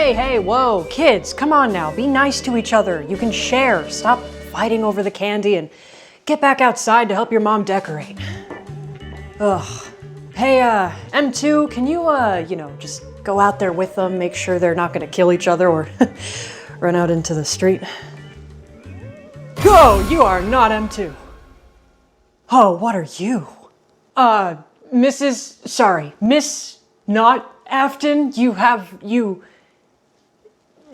Hey, whoa, kids, come on now, be nice to each other. You can share, stop fighting over the candy and get back outside to help your mom decorate. Ugh. Hey, M2, can you, just go out there with them, make sure they're not gonna kill each other or run out into the street? Whoa, you are not M2. Oh, what are you? Miss not Afton,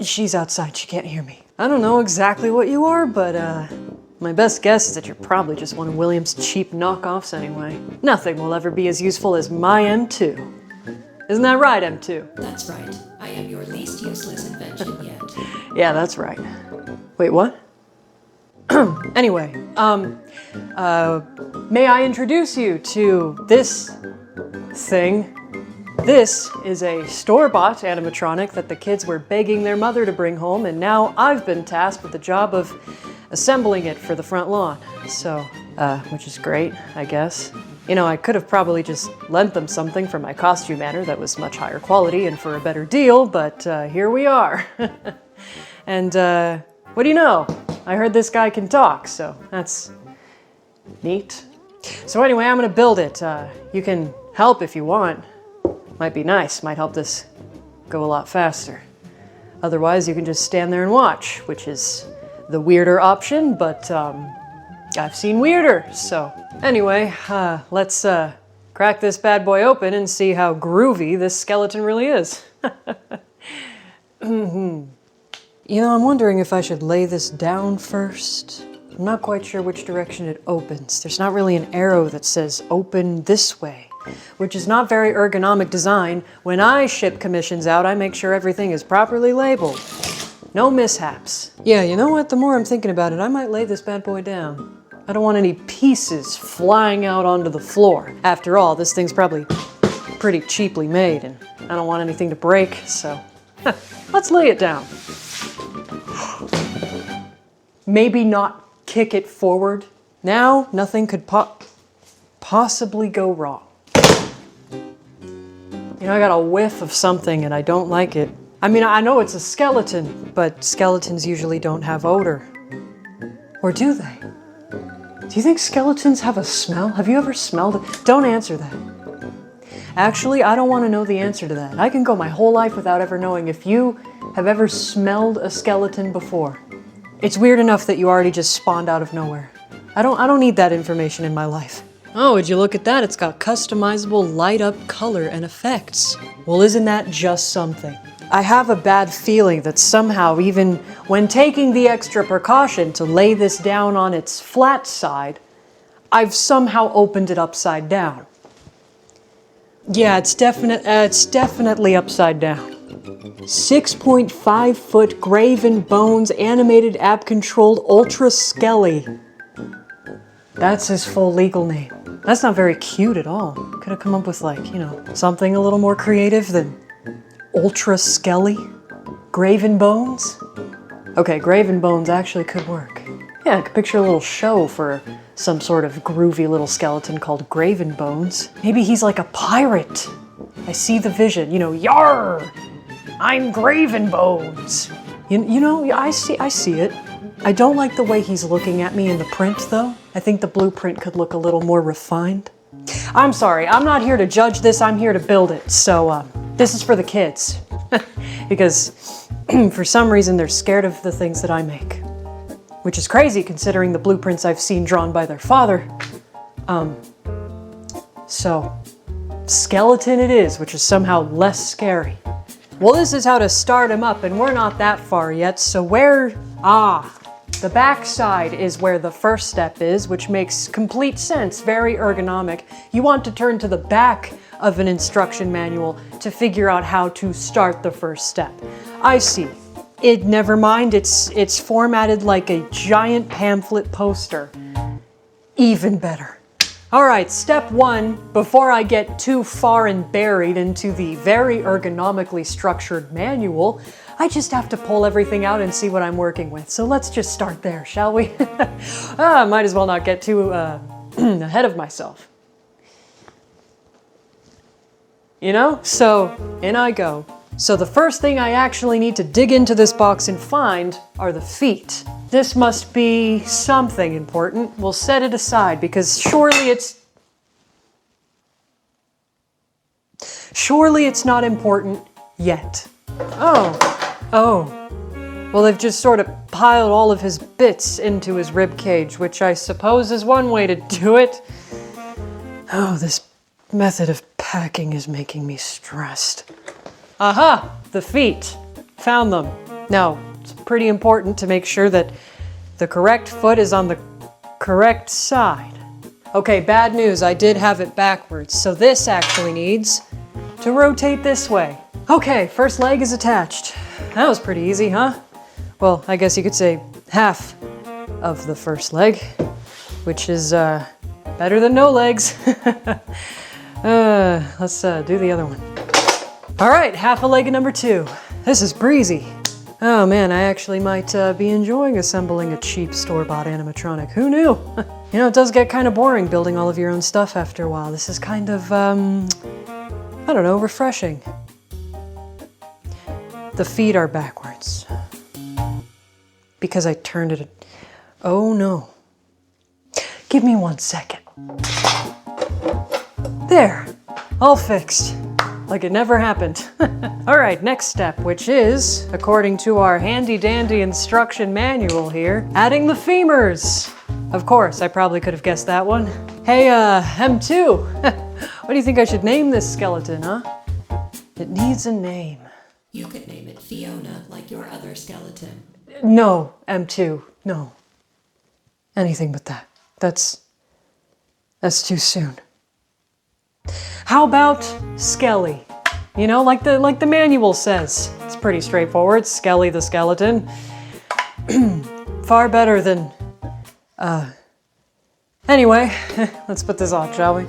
She's outside, she can't hear me. I don't know exactly what you are, but my best guess is that you're probably just one of William's cheap knockoffs anyway. Nothing will ever be as useful as my M2. Isn't that right, M2? That's right. I am your least useless invention yet. Yeah, that's right. Wait, what? Anyway, may I introduce you to this thing? This is a store-bought animatronic that the kids were begging their mother to bring home, and now I've been tasked with the job of assembling it for the front lawn. So, which is great, I guess. You know, I could have probably just lent them something from my costume manor that was much higher quality and for a better deal, but here we are. And what do you know? I heard this guy can talk, so that's neat. So anyway, I'm gonna build it. You can help if you want. Might be nice, might help this go a lot faster. Otherwise, you can just stand there and watch, which is the weirder option, but I've seen weirder. So anyway, let's crack this bad boy open and see how groovy this skeleton really is. You know, I'm wondering if I should lay this down first. I'm not quite sure which direction it opens. There's not really an arrow that says open this way, which is not very ergonomic design. When I ship commissions out, I make sure everything is properly labeled. No mishaps. Yeah, you know what? The more I'm thinking about it, I might lay this bad boy down. I don't want any pieces flying out onto the floor. After all, this thing's probably pretty cheaply made, and I don't want anything to break, so let's lay it down. Maybe not kick it forward. Now, nothing could possibly go wrong. You know, I got a whiff of something and I don't like it. I mean, I know it's a skeleton, but skeletons usually don't have odor. Or do they? Do you think skeletons have a smell? Have you ever smelled it? Don't answer that. Actually, I don't want to know the answer to that. I can go my whole life without ever knowing if you have ever smelled a skeleton before. It's weird enough that you already just spawned out of nowhere. I don't need that information in my life. Oh, would you look at that? It's got customizable light up color and effects. Well, isn't that just something? I have a bad feeling that somehow, even when taking the extra precaution to lay this down on its flat side, I've somehow opened it upside down. Yeah, it's definitely upside down. 6.5 foot graven bones, animated app-controlled Ultra Skelly. That's his full legal name. That's not very cute at all. Could have come up with something a little more creative than Ultra Skelly? Graven Bones? Okay, Graven Bones actually could work. Yeah, I could picture a little show for some sort of groovy little skeleton called Graven Bones. Maybe he's like a pirate. I see the vision, Yarr! I'm Graven Bones. I see it. I don't like the way he's looking at me in the print, though. I think the blueprint could look a little more refined. I'm sorry, I'm not here to judge this, I'm here to build it. So, this is for the kids. Because, for some reason, they're scared of the things that I make. Which is crazy, considering the blueprints I've seen drawn by their father. So, skeleton it is, which is somehow less scary. Well, this is how to start him up, and we're not that far yet, so the back side is where the first step is, which makes complete sense, very ergonomic. You want to turn to the back of an instruction manual to figure out how to start the first step. I see. Never mind, it's formatted like a giant pamphlet poster. Even better. All right, step one, before I get too far and buried into the very ergonomically structured manual, I just have to pull everything out and see what I'm working with. So let's just start there, shall we? Might as well not get too ahead of myself. So in I go. So the first thing I actually need to dig into this box and find are the feet. This must be something important. We'll set it aside because surely it's not important yet. Oh. Well, they've just sort of piled all of his bits into his rib cage, which I suppose is one way to do it. Oh, this method of packing is making me stressed. Aha! The feet. Found them. Now, it's pretty important to make sure that the correct foot is on the correct side. Okay, bad news. I did have it backwards, so this actually needs to rotate this way. Okay, first leg is attached. That was pretty easy, huh? Well, I guess you could say half of the first leg, which is better than no legs. Let's do the other one. All right, half a leg of number 2. This is breezy. Oh man, I actually might be enjoying assembling a cheap store-bought animatronic. Who knew? You know, it does get kind of boring building all of your own stuff after a while. This is kind of, I don't know, refreshing. The feet are backwards. Because I turned it. Oh no. Give me 1 second. There, all fixed. Like it never happened. All right, next step, which is, according to our handy-dandy instruction manual here, adding the femurs. Of course, I probably could have guessed that one. Hey, M2, what do you think I should name this skeleton, huh? It needs a name. You could name it Fiona, like your other skeleton. No, M2, no. Anything but that. That's too soon. How about Skelly? You know, like the manual says. It's pretty straightforward. Skelly the skeleton. Far better than, Anyway, let's put this on, shall we?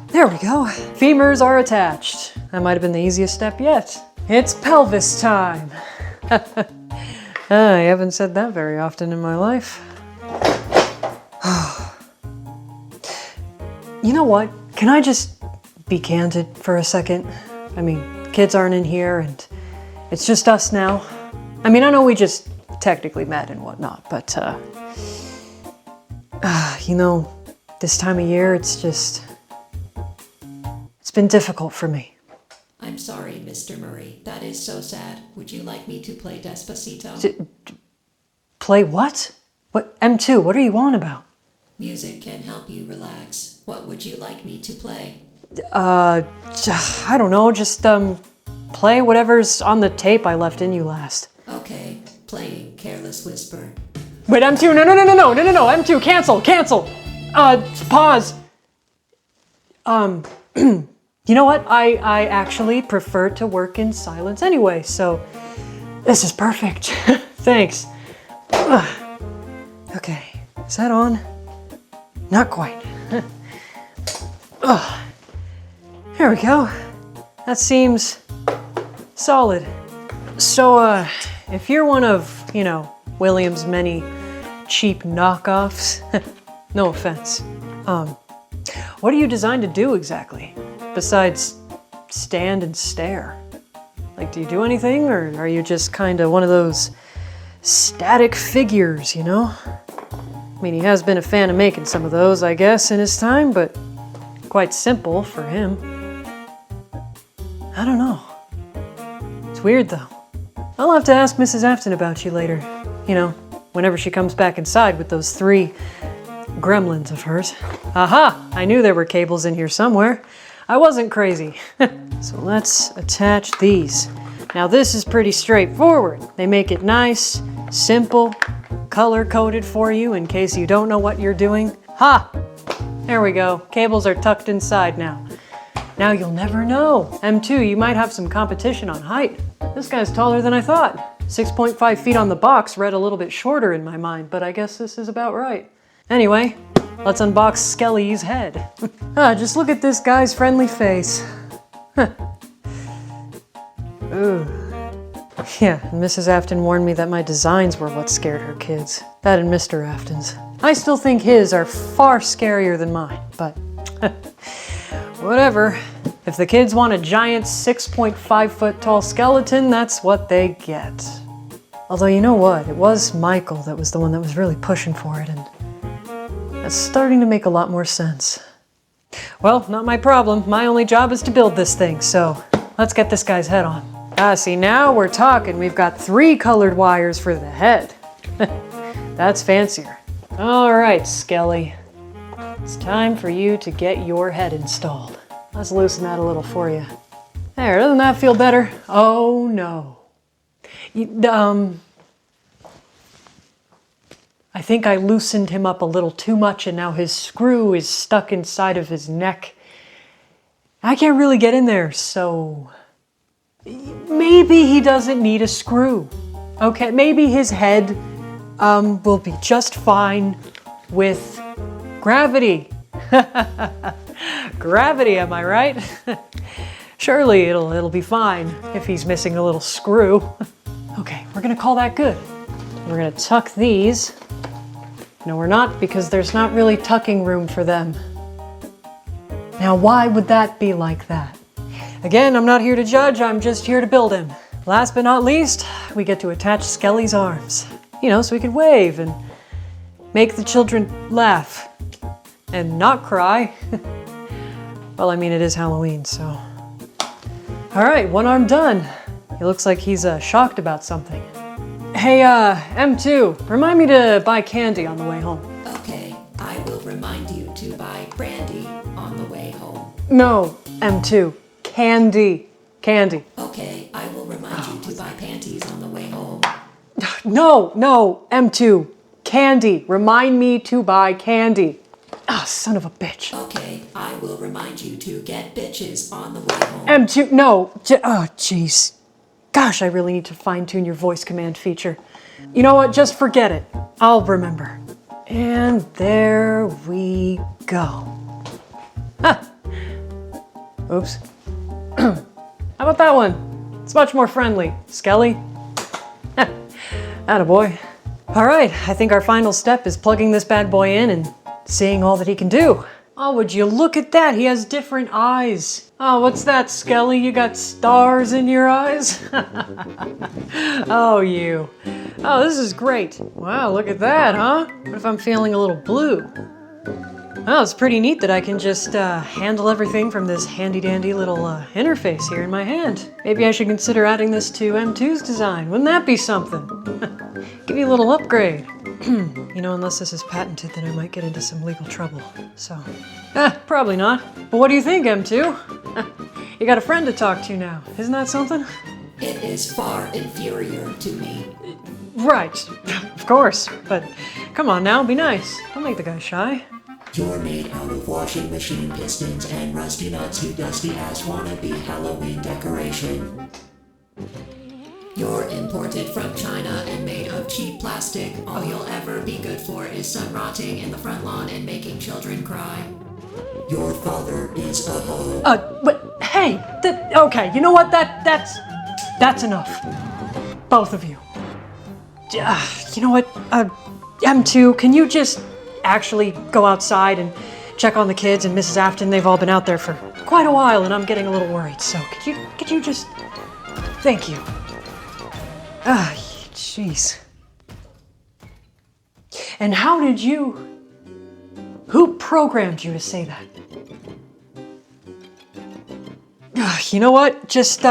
There we go. Femurs are attached. That might have been the easiest step yet. It's pelvis time. I haven't said that very often in my life. You know what? Can I just be candid for a second? I mean, kids aren't in here and it's just us now. I mean, I know we just technically met and whatnot, but, you know, this time of year, it's been difficult for me. I'm sorry, Mr. Murray. That is so sad. Would you like me to play Despacito? Play what? What? M2, what are you on about? Music can help you relax. What would you like me to play? I don't know, just, play whatever's on the tape I left in you last. Okay, playing Careless Whisper. Wait, M2, no, M2, cancel! Pause. You know what? I actually prefer to work in silence anyway, so this is perfect. Thanks. Okay, is that on? Not quite. There we go. That seems solid. So, if you're one of, you know, William's many cheap knockoffs, no offense, what are you designed to do exactly? Besides stand and stare? Like, do you do anything, or are you just kind of one of those static figures, you know? I mean, he has been a fan of making some of those, I guess, in his time, but quite simple for him. I don't know. It's weird, though. I'll have to ask Mrs. Afton about you later. You know, whenever she comes back inside with those 3 gremlins of hers. Aha! I knew there were cables in here somewhere. I wasn't crazy. So let's attach these. Now this is pretty straightforward. They make it nice, simple, color-coded for you in case you don't know what you're doing. Ha! There we go. Cables are tucked inside now. Now you'll never know. M2, you might have some competition on height. This guy's taller than I thought. 6.5 feet on the box read a little bit shorter in my mind, but I guess this is about right. Anyway, let's unbox Skelly's head. Just look at this guy's friendly face. Ooh. Yeah, and Mrs. Afton warned me that my designs were what scared her kids. That and Mr. Afton's. I still think his are far scarier than mine, but whatever. If the kids want a giant 6.5-foot tall skeleton, that's what they get. Although you know what, it was Michael that was the one that was really pushing for it, and that's starting to make a lot more sense. Well, not my problem. My only job is to build this thing, so let's get this guy's head on. Ah, see, now we're talking. We've got 3 colored wires for the head. That's fancier. All right, Skelly. It's time for you to get your head installed. Let's loosen that a little for you. There, doesn't that feel better? Oh, no. I think I loosened him up a little too much and now his screw is stuck inside of his neck. I can't really get in there, so maybe he doesn't need a screw. Okay, maybe his head will be just fine with gravity. Gravity, am I right? Surely it'll be fine if he's missing a little screw. Okay, we're gonna call that good. We're gonna tuck these. No, we're not, because there's not really tucking room for them. Now, why would that be like that? Again, I'm not here to judge, I'm just here to build him. Last but not least, we get to attach Skelly's arms. You know, so we can wave and make the children laugh. And not cry. Well, I mean, it is Halloween, so. All right, one arm done. He looks like he's shocked about something. Hey, M2, remind me to buy candy on the way home. Okay, I will remind you to buy brandy on the way home. No, M2, candy. Candy. Okay, I will remind you to buy panties on the way home. No, M2, candy. Remind me to buy candy. Ah, son of a bitch. Okay, I will remind you to get bitches on the way home. M2, no. Oh, jeez. Gosh, I really need to fine-tune your voice command feature. You know what? Just forget it. I'll remember. And there we go. Ah. Oops. How about that one? It's much more friendly. Skelly. Attaboy. All right, I think our final step is plugging this bad boy in and seeing all that he can do. Oh, would you look at that? He has different eyes. Oh, what's that, Skelly? You got stars in your eyes? Oh, you. Oh, this is great. Wow, look at that, huh? What if I'm feeling a little blue? Oh, it's pretty neat that I can just handle everything from this handy-dandy little interface here in my hand. Maybe I should consider adding this to M2's design. Wouldn't that be something? Give you a little upgrade. You know, unless this is patented, then I might get into some legal trouble. So, probably not. But what do you think, M2? You got a friend to talk to now. Isn't that something? It is far inferior to me. Right, of course. But come on now, be nice. Don't make the guy shy. You're made out of washing machine pistons and rusty nuts, you dusty ass wannabe Halloween decoration. You're imported from China and made of cheap plastic. All you'll ever be good for is sun rotting in the front lawn and making children cry. Your father is a hoe. But hey, okay, you know what? That's enough. Both of you. You know what? M2, can you just actually go outside and check on the kids and Mrs. Afton? They've all been out there for quite a while and I'm getting a little worried. So could you just, thank you. Jeez. And who programmed you to say that? You know what? Just,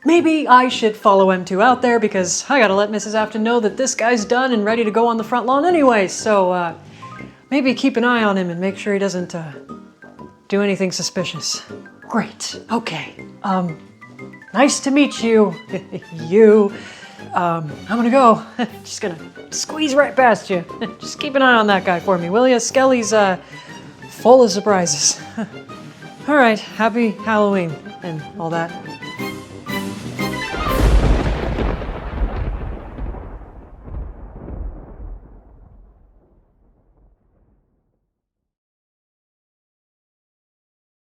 maybe I should follow M2 out there because I gotta let Mrs. Afton know that this guy's done and ready to go on the front lawn anyway, so, maybe keep an eye on him and make sure he doesn't, do anything suspicious. Great. Okay. Nice to meet you. I'm gonna go. Just gonna squeeze right past you. Just keep an eye on that guy for me, will ya? Skelly's, full of surprises. All right, happy Halloween and all that.